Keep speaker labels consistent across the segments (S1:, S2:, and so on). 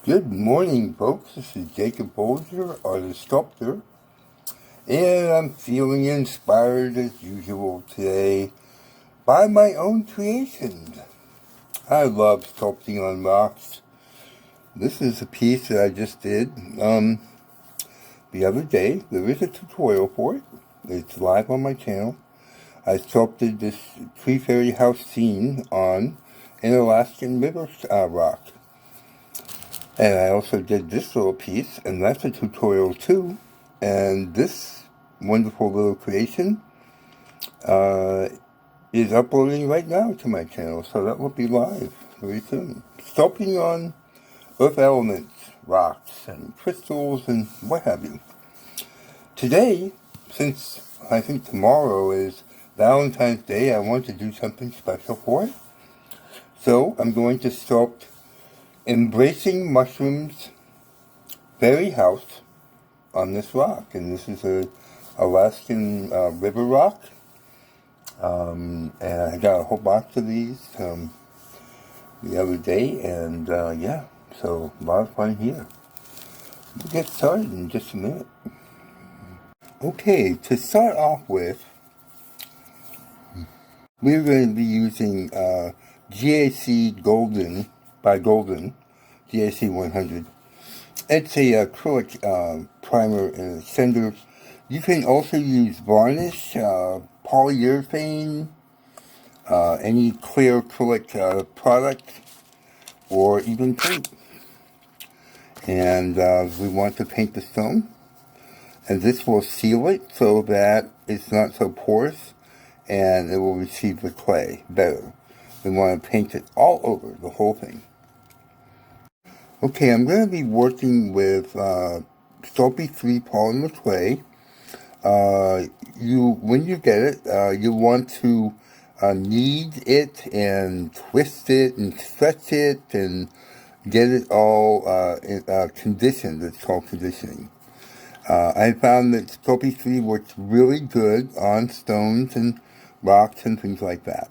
S1: Good morning, folks. This is Jacob Folger, artist sculptor, and I'm feeling inspired as usual today by my own creations. I love sculpting on rocks. This is a piece that I just did the other day. There is a tutorial for it. It's live on my channel. I sculpted this tree fairy house scene on an Alaskan river rock. And I also did this little piece, and that's a tutorial too. And this wonderful little creation is uploading right now to my channel, so that will be live very soon. Sculpting on earth elements, rocks, and crystals, and what have you. Today, since I think tomorrow is Valentine's Day, I want to do something special for it. So I'm going to sculpt Embracing Mushrooms Fairy House on this rock. And this is a Alaskan river rock. And I got a whole box of these the other day. And yeah, so a lot of fun here. We'll get started in just a minute. Okay, to start off with, we're going to be using GAC Golden by Golden, GAC 100. It's a acrylic primer and extender. You can also use varnish, polyurethane, any clear acrylic product, or even paint. And we want to paint the stone. And this will seal it so that it's not so porous and it will receive the clay better. We want to paint it all over, the whole thing. Okay, I'm going to be working with Sculpey 3 polymer clay. When you get it, you want to knead it and twist it and stretch it and get it all conditioned. It's called conditioning. I found that Sculpey 3 works really good on stones and rocks and things like that.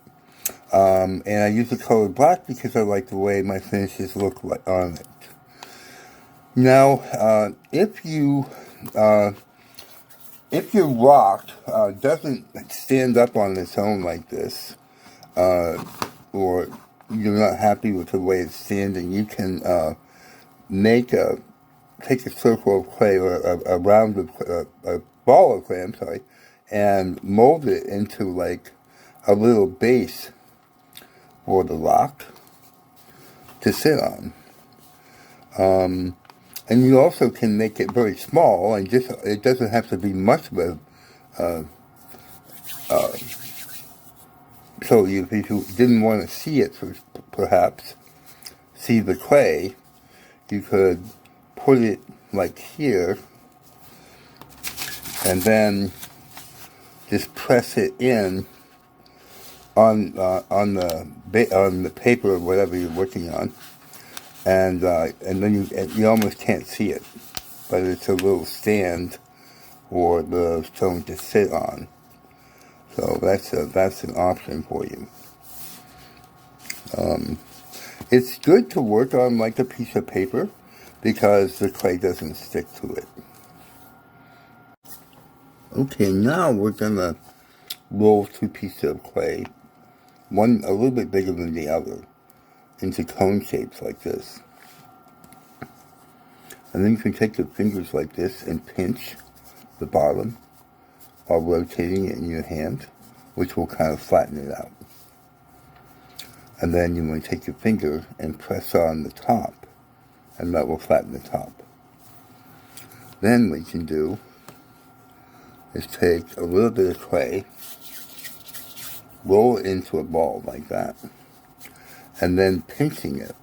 S1: And I use the color black because I like the way my finishes look like on it. Now, if your rock doesn't stand up on its own like this, or you're not happy with the way it's standing, you can take a circle of clay or a round of a ball of clay, and mold it into like a little base for the rock to sit on. And you also can make it very small, and it doesn't have to be much of a, so if you didn't want to see it, perhaps, see the clay, you could put it like here, and then just press it in on the paper or whatever you're working on, and then you almost can't see it, but it's a little stand for the stone to sit on. So that's an option for you. It's good to work on like a piece of paper because the clay doesn't stick to it. Okay, now we're gonna roll 2 pieces of clay, one a little bit bigger than the other, into cone shapes like this. And then you can take your fingers like this and pinch the bottom while rotating it in your hand, which will kind of flatten it out. And then you want to take your finger and press on the top, and that will flatten the top. Then what you can do is take a little bit of clay, roll it into a ball like that, and then pinching it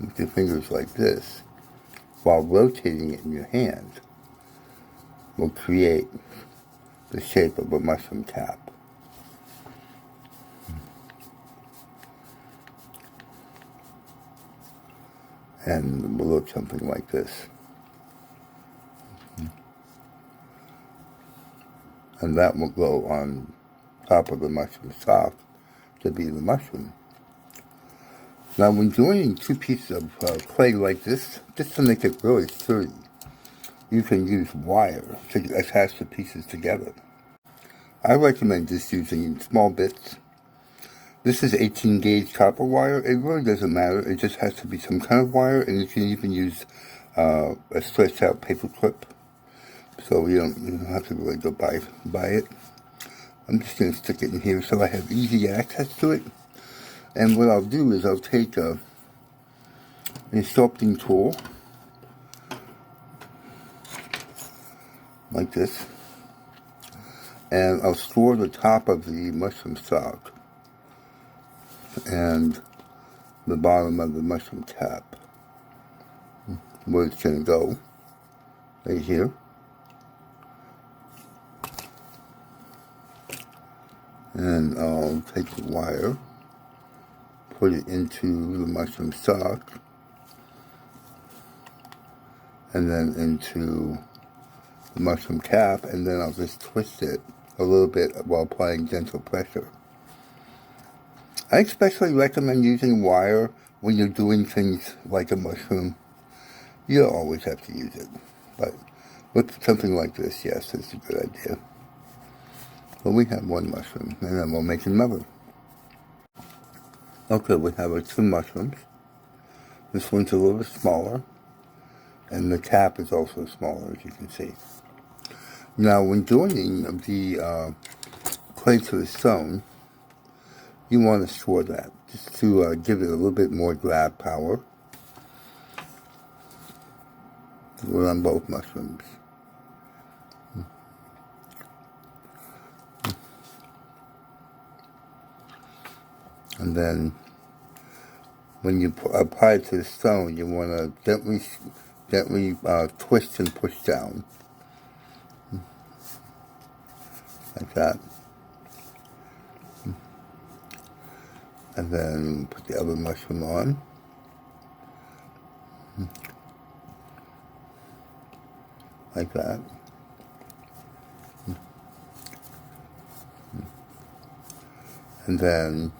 S1: with your fingers like this while rotating it in your hand will create the shape of a mushroom cap. And it will look something like this. And that will go on top of the mushroom top to be the mushroom. Now when joining two pieces of clay like this, just to make it really sturdy, you can use wire to attach the pieces together. I recommend just using small bits. This is 18 gauge copper wire. It really doesn't matter. It just has to be some kind of wire, and you can even use a stretched out paper clip. So you don't have to really go buy it. I'm just going to stick it in here so I have easy access to it. And what I'll do is I'll take a sculpting tool like this, and I'll store the top of the mushroom stock and the bottom of the mushroom cap where it's going to go, right here. And I'll take the wire, put it into the mushroom stock, and then into the mushroom cap, and then I'll just twist it a little bit while applying gentle pressure. I especially recommend using wire when you're doing things like a mushroom. You don't always have to use it, but with something like this, yes, it's a good idea. Well, we have one mushroom, and then we'll make another. Okay, we have our two mushrooms. This one's a little bit smaller, and the cap is also smaller, as you can see. Now, when joining the clay to the stone, you want to store that, just to give it a little bit more grab power. We're on both mushrooms. And then, when you apply it to the stone, you want to gently twist and push down, like that. And then put the other mushroom on. Like that. And then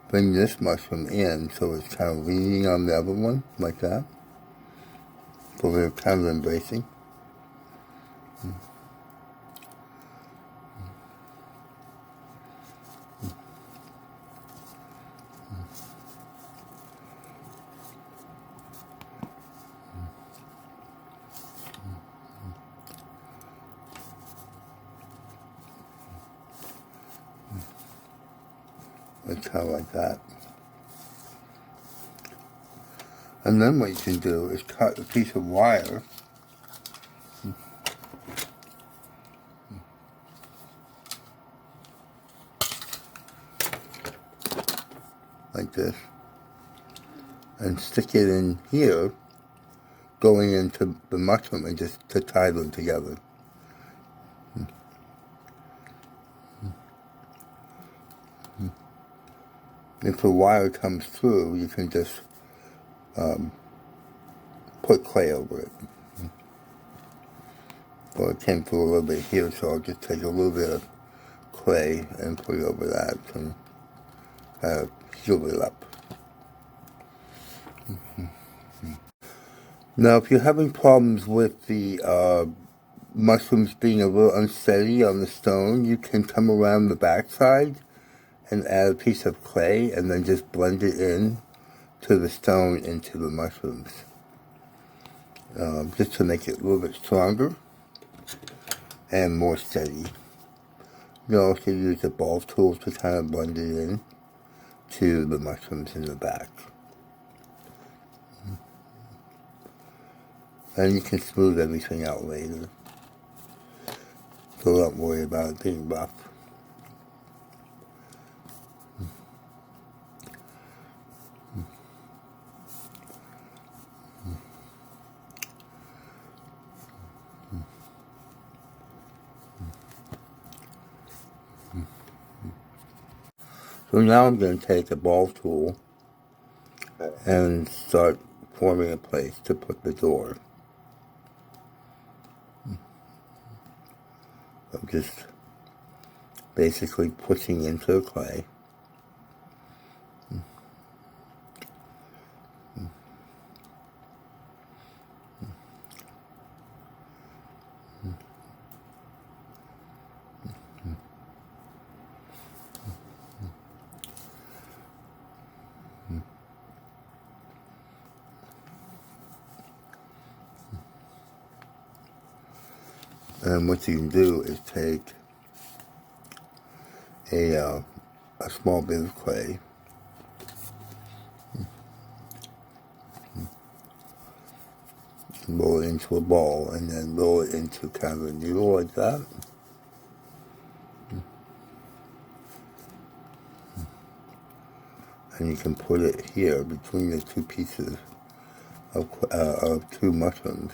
S1: bring this mushroom in so it's kind of leaning on the other one, like that. So they're kind of embracing. It's kind of like that. And then what you can do is cut a piece of wire like this and stick it in here, going into the mushroom, and just to tie them together. If the wire comes through, you can just put clay over it. Well, it came through a little bit here, so I'll just take a little bit of clay and put it over that and seal it up. Now, if you're having problems with the mushrooms being a little unsteady on the stone, you can come around the backside and add a piece of clay and then just blend it in to the stone into the mushrooms, just to make it a little bit stronger and more steady. You can also use a ball tool to kind of blend it in to the mushrooms in the back. And you can smooth everything out later, so don't worry about it being rough. So now I'm going to take a ball tool and start forming a place to put the door. I'm just basically pushing into the clay. And what you can do is take a small bit of clay, roll it into a ball, and then roll it into kind of a needle like that. And you can put it here between the two pieces of two mushrooms.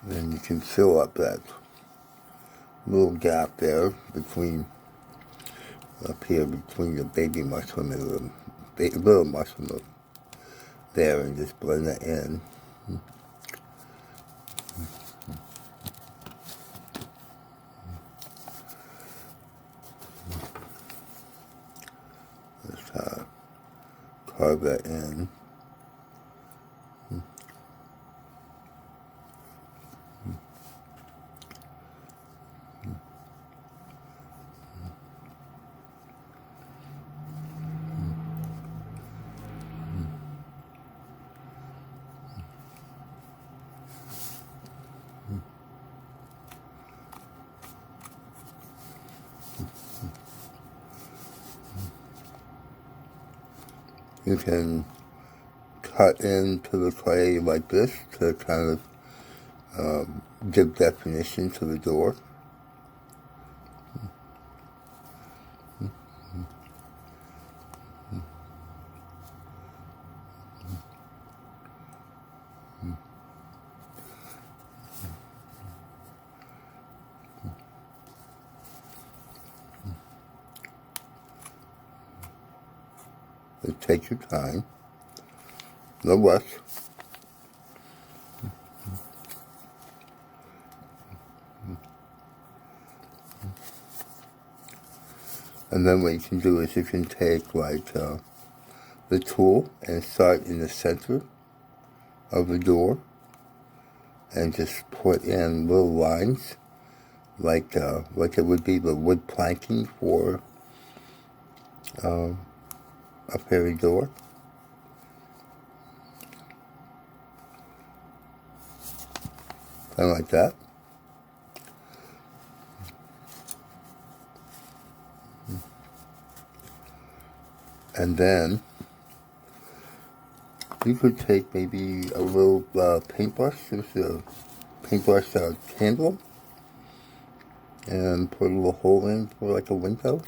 S1: And you can fill up that little gap there between, up here between the baby mushroom and the little mushroom there, and just blend that in. Just carve that in. You can cut into the clay like this to kind of give definition to the door. Just take your time, no rush. And then what you can do is you can take like the tool and start in the center of the door and just put in little lines like it would be the wood planking for a fairy door. Kind of like that. And then you could take maybe a little paintbrush, just a paintbrush candle, and put a little hole in for like a window.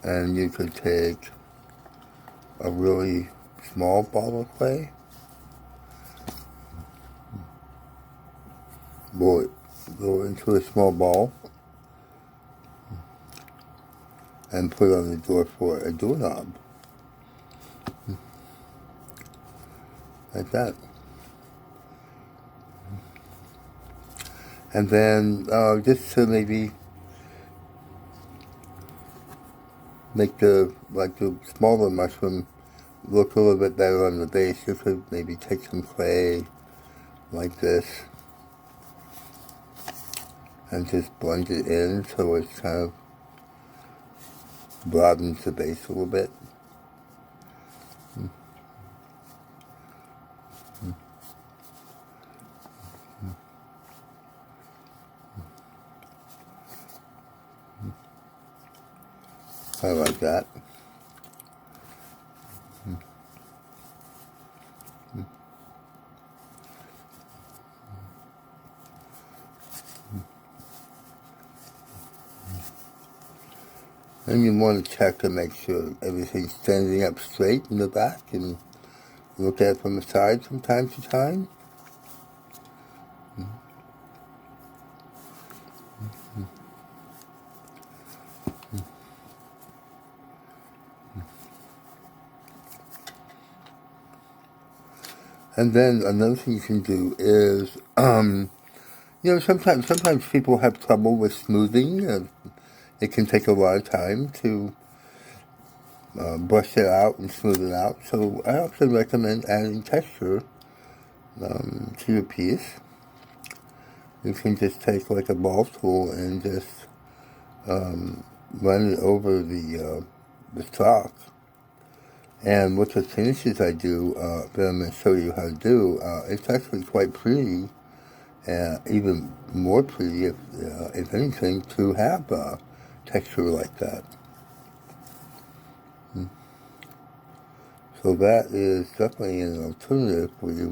S1: And you could take a really small ball of clay, roll it into a small ball, and put it on the door for a doorknob. Like that. And then just to maybe make the smaller mushroom look a little bit better on the base, you could maybe take some clay like this and just blend it in so it kind of broadens the base a little bit. I like that. And you want to check to make sure everything's standing up straight in the back, and look at it from the side from time to time. And then another thing you can do is, you know, sometimes people have trouble with smoothing. It can take a lot of time to brush it out and smooth it out. So I often recommend adding texture to your piece. You can just take like a ball tool and just run it over the chalk And with the finishes I do, that I'm going to show you how to do, it's actually quite pretty, even more pretty, if anything, to have texture like that. So that is definitely an alternative for you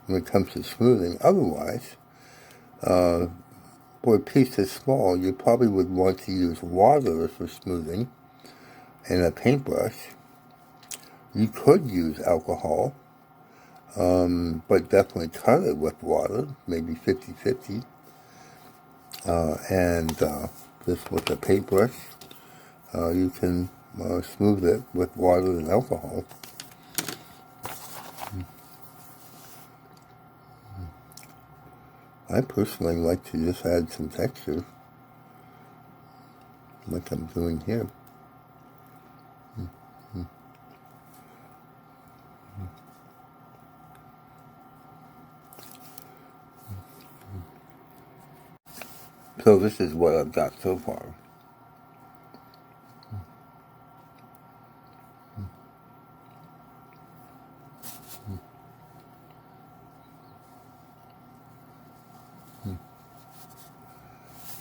S1: when it comes to smoothing. Otherwise, for a piece this small, you probably would want to use water for smoothing and a paintbrush. You could use alcohol, but definitely cut it with water, maybe 50-50. And just with a paintbrush, you can smooth it with water and alcohol. I personally like to just add some texture, like I'm doing here. So this is what I've got so far.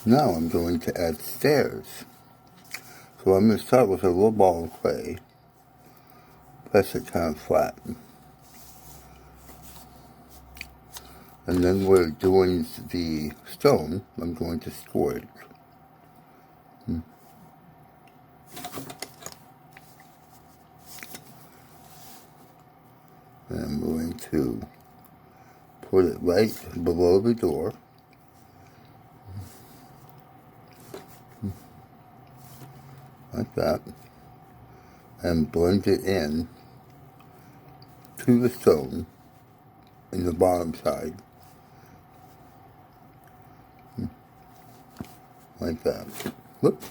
S1: Now I'm going to add stairs. So I'm going to start with a little ball of clay, press it kind of flat. And then where it joins the stone, I'm going to score it. And I'm going to put it right below the door. Like that. And blend it in to the stone in the bottom side. Like that. Whoops.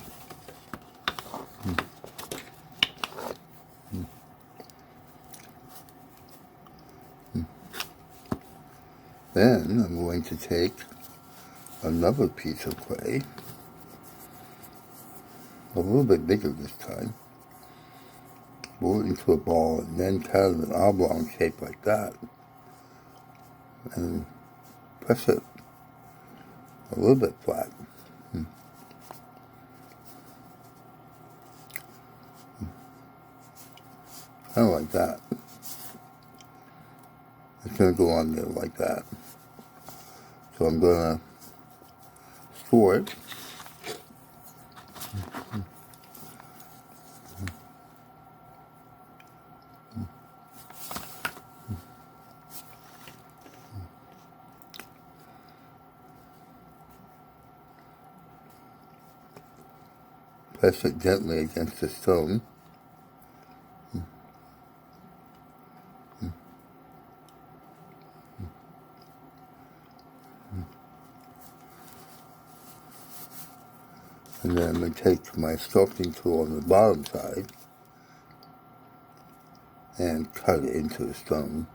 S1: Then I'm going to take another piece of clay, a little bit bigger this time, roll it into a ball, and then kind of an oblong shape like that, and press it a little bit flat. Kind of like that. It's going to go on there like that. So I'm going to score it. Press it gently against the stone. And then I'm going to take my sculpting tool on the bottom side and cut it into the stone.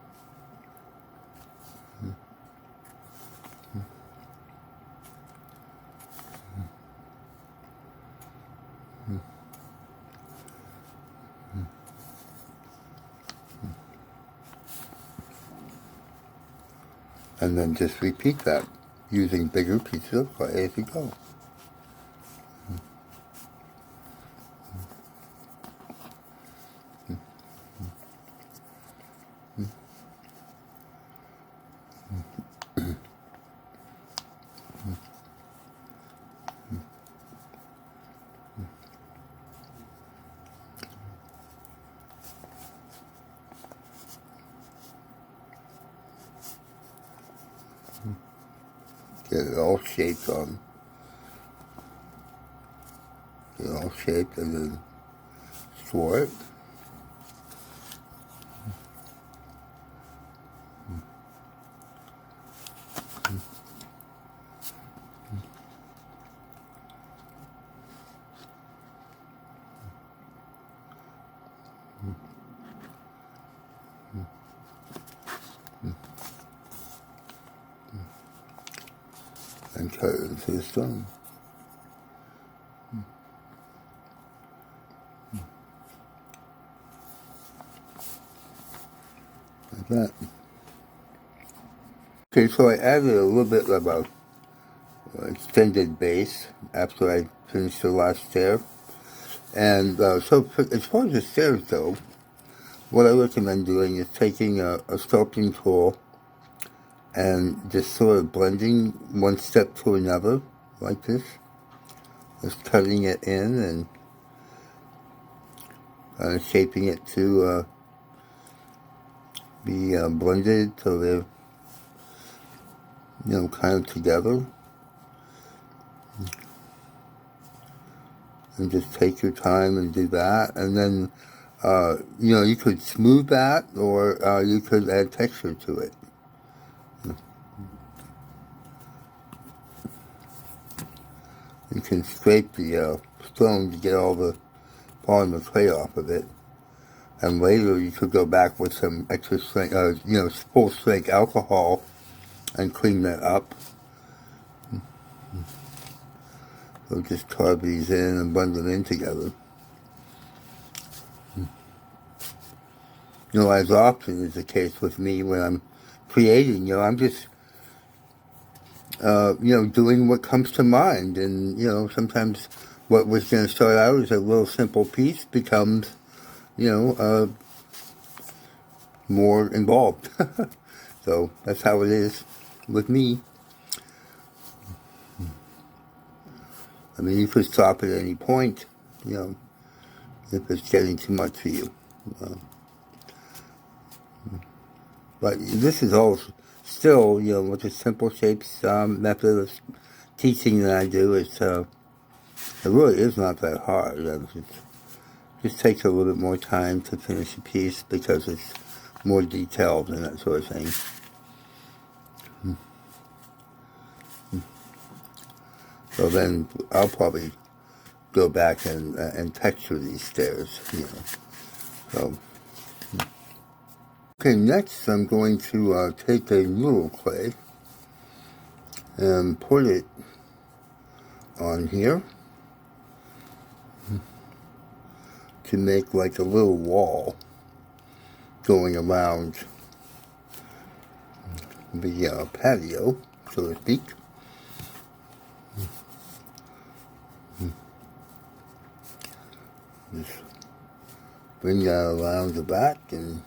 S1: And then just repeat that using bigger pieces of clay as you go. Get it all shaped on. Get it all shaped and then score it. And cut it into the stone. like that. Okay, so I added a little bit of a extended base after I finished the last stair. And so as far as the stairs though, what I recommend doing is taking a sculpting tool and just sort of blending one step to another, like this. Just cutting it in and shaping it to be blended so they're, kind of together. And just take your time and do that. And then, you could smooth that, or you could add texture to it. You can scrape the stone to get all the polymer clay off of it. And later you could go back with some extra strength, full strength alcohol and clean that up. So just carve these in and blend them in together. As often is the case with me when I'm creating, I'm just, doing what comes to mind. And, sometimes what was going to start out as a little simple piece becomes, more involved. So that's how it is with me. I mean, you could stop at any point, if it's getting too much for you. But this is all still, with the simple shapes method of teaching that I do, it really is not that hard. It just takes a little bit more time to finish a piece because it's more detailed and that sort of thing. So then I'll probably go back and texture these stairs, So, okay, next I'm going to take a noodle clay and put it on here to make like a little wall going around the patio, so to speak. Just bring that around the back and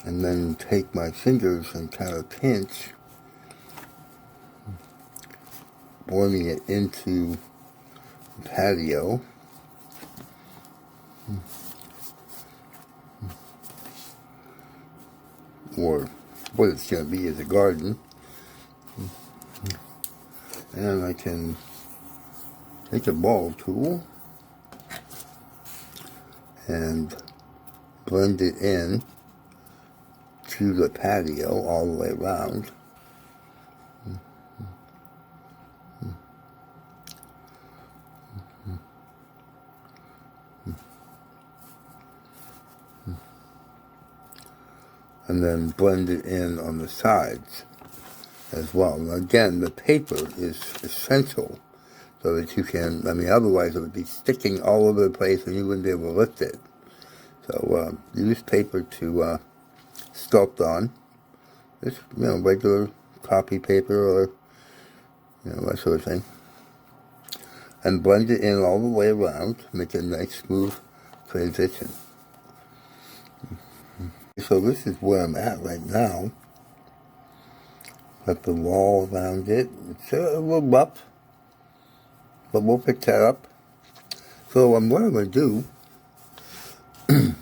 S1: then take my fingers and kind of pinch, blending it into the patio. Or what it's going to be is a garden. And I can take a ball tool and blend it in to the patio all the way around. And then blend it in on the sides as well. Now again, the paper is essential so that you can, otherwise it would be sticking all over the place and you wouldn't be able to lift it. So use paper to sculpt on. Just, regular copy paper or, that sort of thing. And blend it in all the way around, make a nice smooth transition. So this is where I'm at right now. Got the wall around it. It's a little rough, but we'll pick that up. So what I'm going to do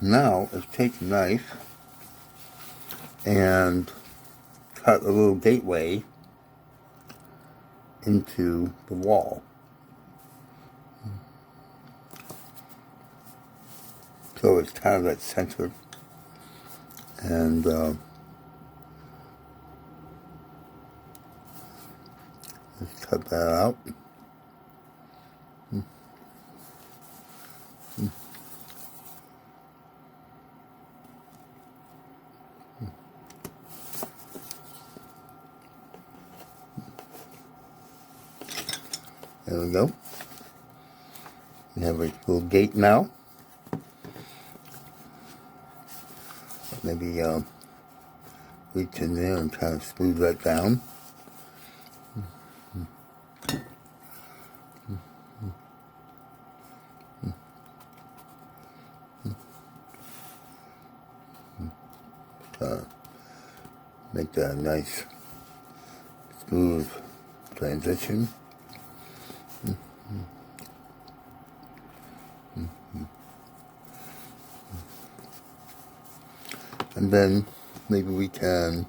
S1: now is take a knife and cut a little gateway into the wall. So it's kind of at center. And let's cut that out. There we go. We have a little gate now. Maybe reach in there and kind of smooth that down. Make that a nice, smooth transition. And then maybe we can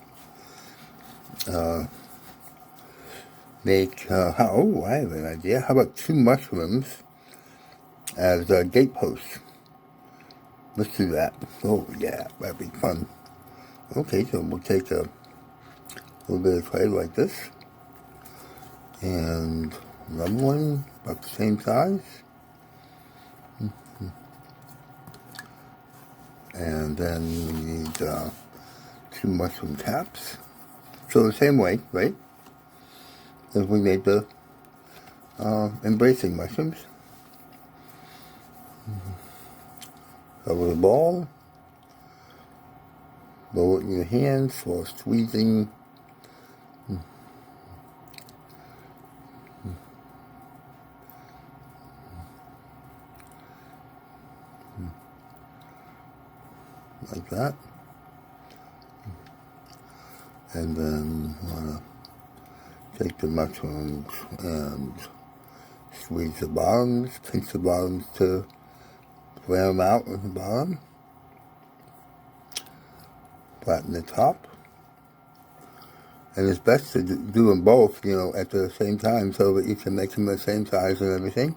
S1: make, oh, I have an idea. How about 2 mushrooms as gate posts? Let's do that. Oh, yeah, that'd be fun. Okay, so we'll take a little bit of clay like this, and another one about the same size. And then we need 2 mushroom caps. So the same way, right, as we made the embracing mushrooms. Cover the ball. Roll it in your hands for squeezing. Like that. And then take the mushrooms and squeeze the bottoms, pinch the bottoms to flare them out at the bottom. Flatten the top. And it's best to do them both, you know, at the same time so that you can make them the same size and everything.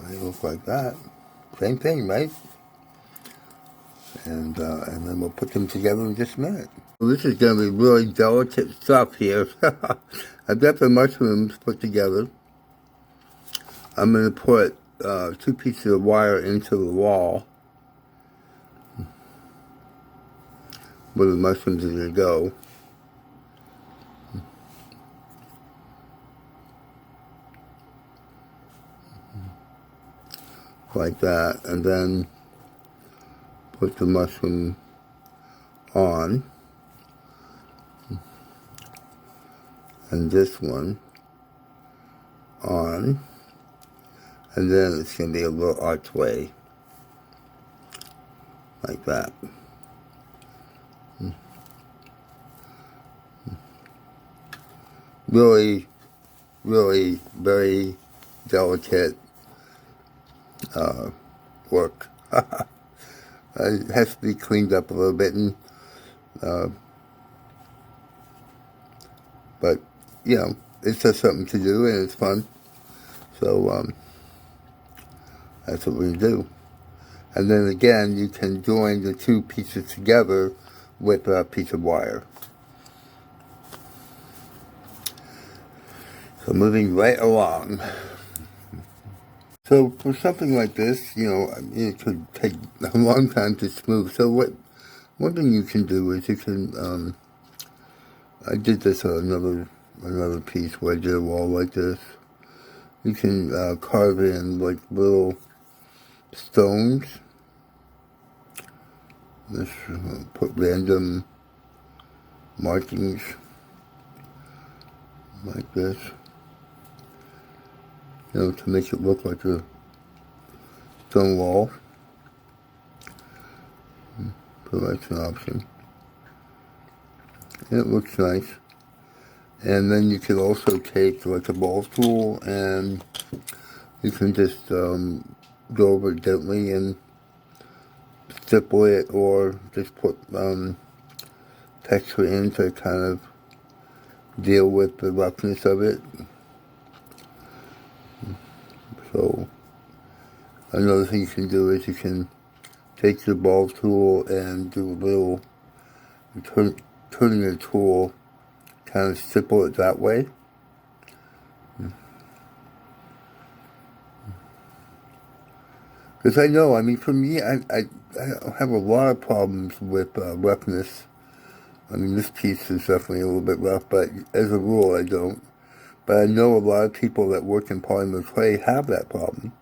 S1: They look like that. Same thing, right? And then we'll put them together in just a minute. Well, this is going to be really delicate stuff here. I've got the mushrooms put together. I'm going to put 2 pieces of wire into the wall where the mushrooms are going to go. Like that, and then put the mushroom on, and this one on, and then it's going to be a little archway, like that. Really, really very delicate work. It has to be cleaned up a little bit, and but you know, it's just something to do and it's fun. So that's what we do. And then again, you can join the 2 pieces together with a piece of wire. So moving right along. So for something like this, you know, it could take a long time to smooth. So one thing you can do is you can, I did this on another piece where I did a wall like this. You can carve in like little stones. Just put random markings like this. You know, to make it look like a stone wall. So that's an option. And it looks nice. And then you can also take like a ball tool and you can just go over it gently and stipple it, or just put texture in to kind of deal with the roughness of it. So another thing you can do is you can take your ball tool and do a little turning the tool, kind of stipple it that way. Because I know, I mean, for me, I have a lot of problems with roughness. I mean, this piece is definitely a little bit rough, but as a rule, I don't. But I know a lot of people that work in polymer clay have that problem.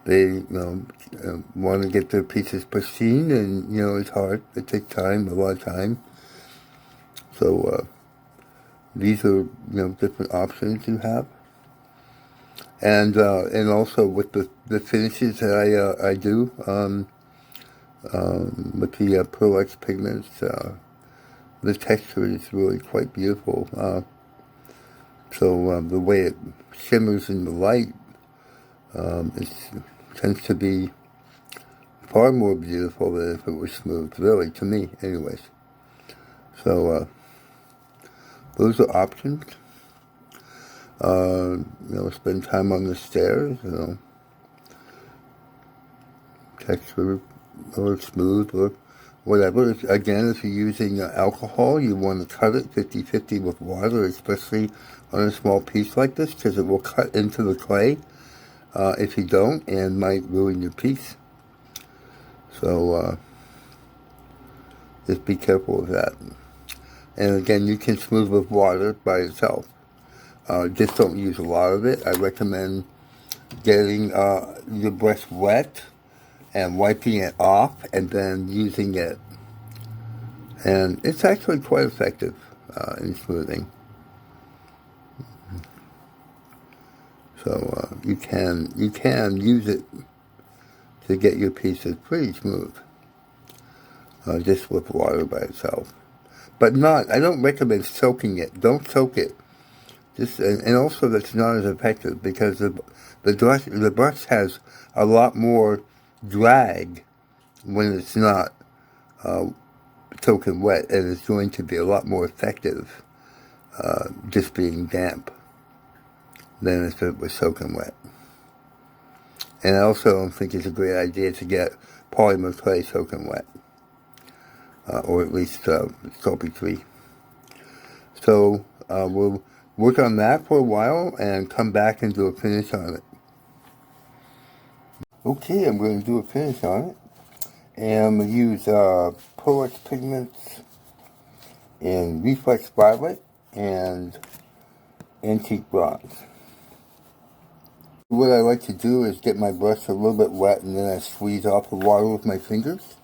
S1: they want to get their pieces pristine, and it's hard. It takes time, a lot of time. So these are different options you have, and also with the finishes that I do with the Pearl X pigments, the texture is really quite beautiful. So the way it shimmers in the light tends to be far more beautiful than if it was smooth, really, to me, anyways. So those are options. Spend time on the stairs, texture or smooth or whatever. Again, if you're using alcohol, you want to cut it 50-50 with water, especially on a small piece like this, because it will cut into the clay if you don't, and might ruin your piece. So just be careful of that. And again, you can smooth with water by itself. Just don't use a lot of it. I recommend getting your brush wet and wiping it off and then using it. And it's actually quite effective in smoothing. So you can use it to get your pieces pretty smooth, just with water by itself. But I don't recommend soaking it. Don't soak it. And also that's not as effective because the brush has a lot more drag when it's not soaking wet, and it's going to be a lot more effective just being damp than if it was soaking wet. And I also don't think it's a great idea to get polymer clay soaking wet, or at least Sculpey 3. So we'll work on that for a while and come back and do a finish on it. Okay, I'm going to do a finish on it. And I'm going to use Pearl X pigments in Reflex Violet and Antique Bronze. What I like to do is get my brush a little bit wet, and then I squeeze off the water with my fingers.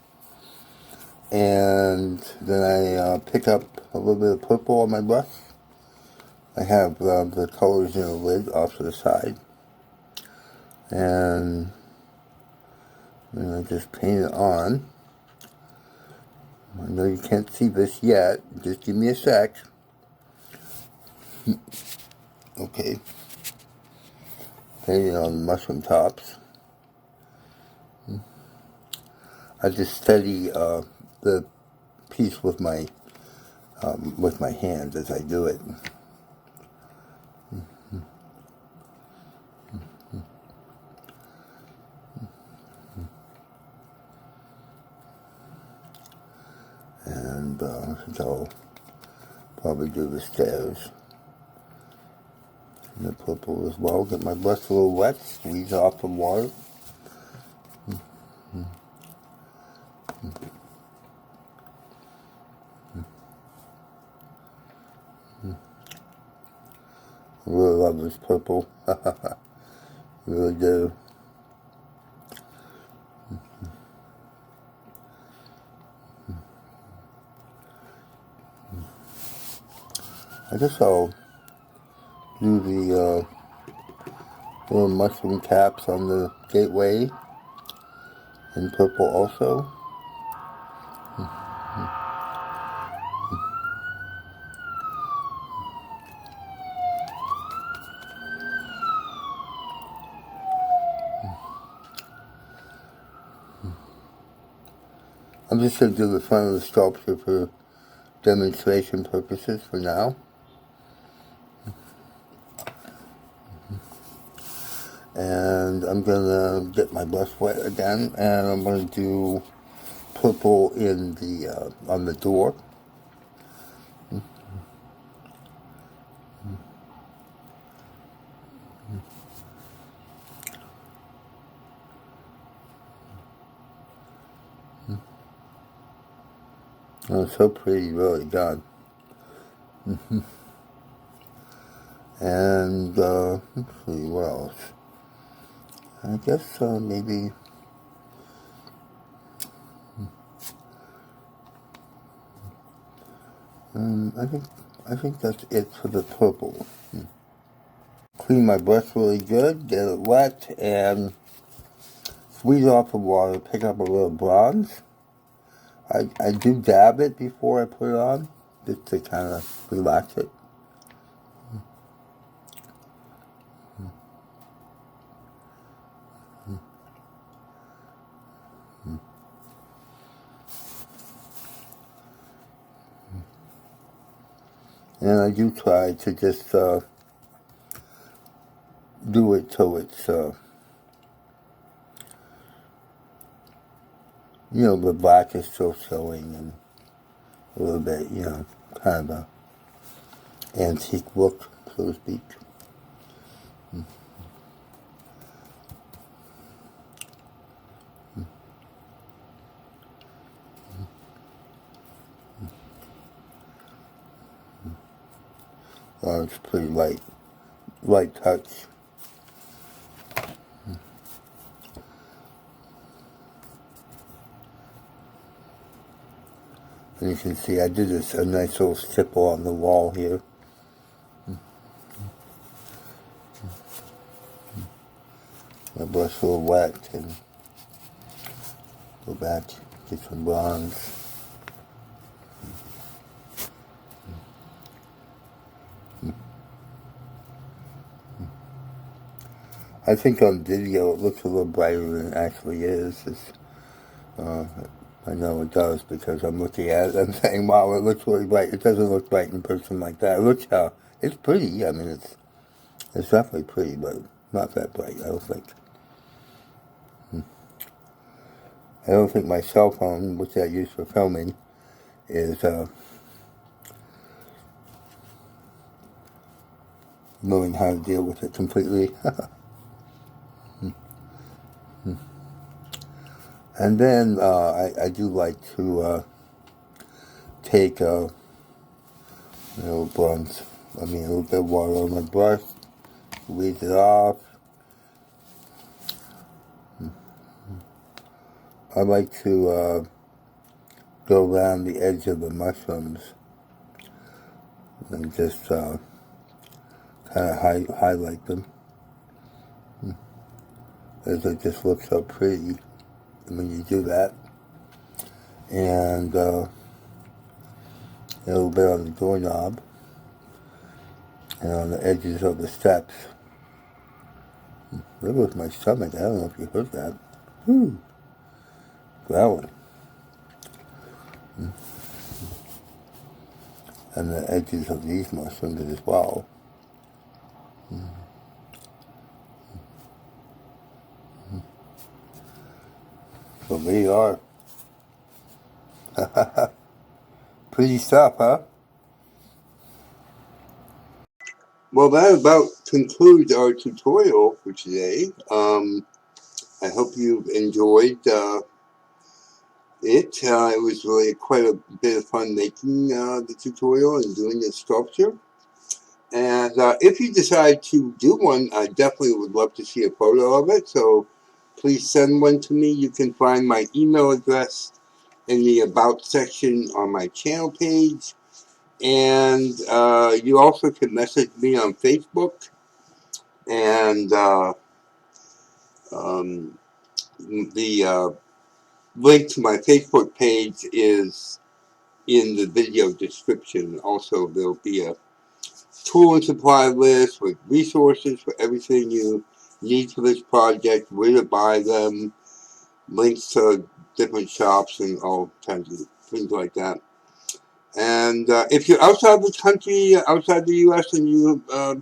S1: And then I pick up a little bit of purple on my brush. I have the colors in a lid off to the side. And then I just paint it on. I know you can't see this yet. Just give me a sec. Okay. Painting on the mushroom tops. I just steady the piece with my hand as I do it. And I think I'll probably do the stairs. And the purple as well. Get my brush a little wet, squeeze off the water. I really love this purple. Really do. I guess I'll do the little mushroom caps on the gateway in purple also. I'm just going to do the front of the sculpture for demonstration purposes for now. And I'm going to get my brush wet again, and I'm going to do purple in the on the door. Oh, so pretty, really, God. And let's see what else. I guess maybe I think that's it for the purple. Clean my brush really good, get it wet, and squeeze off the water, pick up a little bronze. I do dab it before I put it on, just to kind of relax it. And I do try to just do it till it's, the black is still showing and a little bit, kind of a antique look, so to speak. It's pretty light touch. And you can see I did a nice little stipple on the wall here. My brush a little wet and go back, get some bronze. I think on video it looks a little brighter than it actually is. I know it does because I'm looking at it and I'm saying, wow, it looks really bright. It doesn't look bright in person like that. It looks, it's pretty. I mean, it's definitely pretty, but not that bright, I don't think. I don't think my cell phone, which I use for filming, is knowing how to deal with it completely. And then I do like to take a little bit of water on my brush, squeeze it off. I like to go around the edge of the mushrooms and just kind of highlight them, as it just looks so pretty when you do that. And a little bit on the doorknob and on the edges of the steps. There goes my stomach. I don't know if you heard that. Growling. And the edges of these mushrooms as well. So there you are. Pretty stuff, huh? Well, that about concludes our tutorial for today. I hope you've enjoyed it. It was really quite a bit of fun making the tutorial and doing the sculpture. And if you decide to do one, I definitely would love to see a photo of it. So please send one to me. You can find my email address in the About section on my channel page. And you also can message me on Facebook. And the link to my Facebook page is in the video description. Also, there'll be a tool and supply list with resources for everything you need for this project, where to buy them, links to different shops and all kinds of things like that. And if you're outside the country, outside the U.S., and you are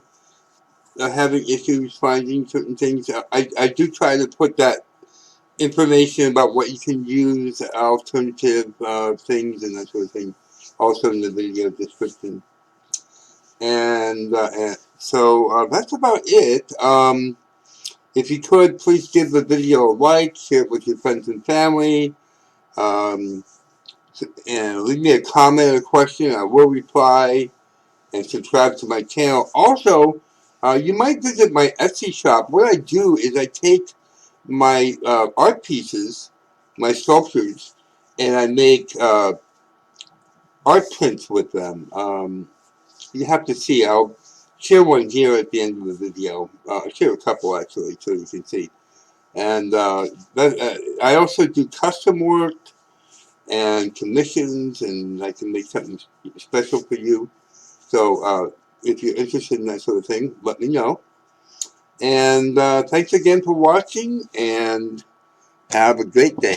S1: having issues finding certain things, I do try to put that information about what you can use, alternative things and that sort of thing, also in the video description. And so that's about it. If you could, please give the video a like, share it with your friends and family, and leave me a comment or question. I will reply, and subscribe to my channel. Also, you might visit my Etsy shop. What I do is I take my art pieces, my sculptures, and I make art prints with them. You have to see. I'll share one here at the end of the video. I'll share a couple actually, so you can see. And I also do custom work and commissions, and I can make something special for you. So if you're interested in that sort of thing, let me know. And thanks again for watching, and have a great day.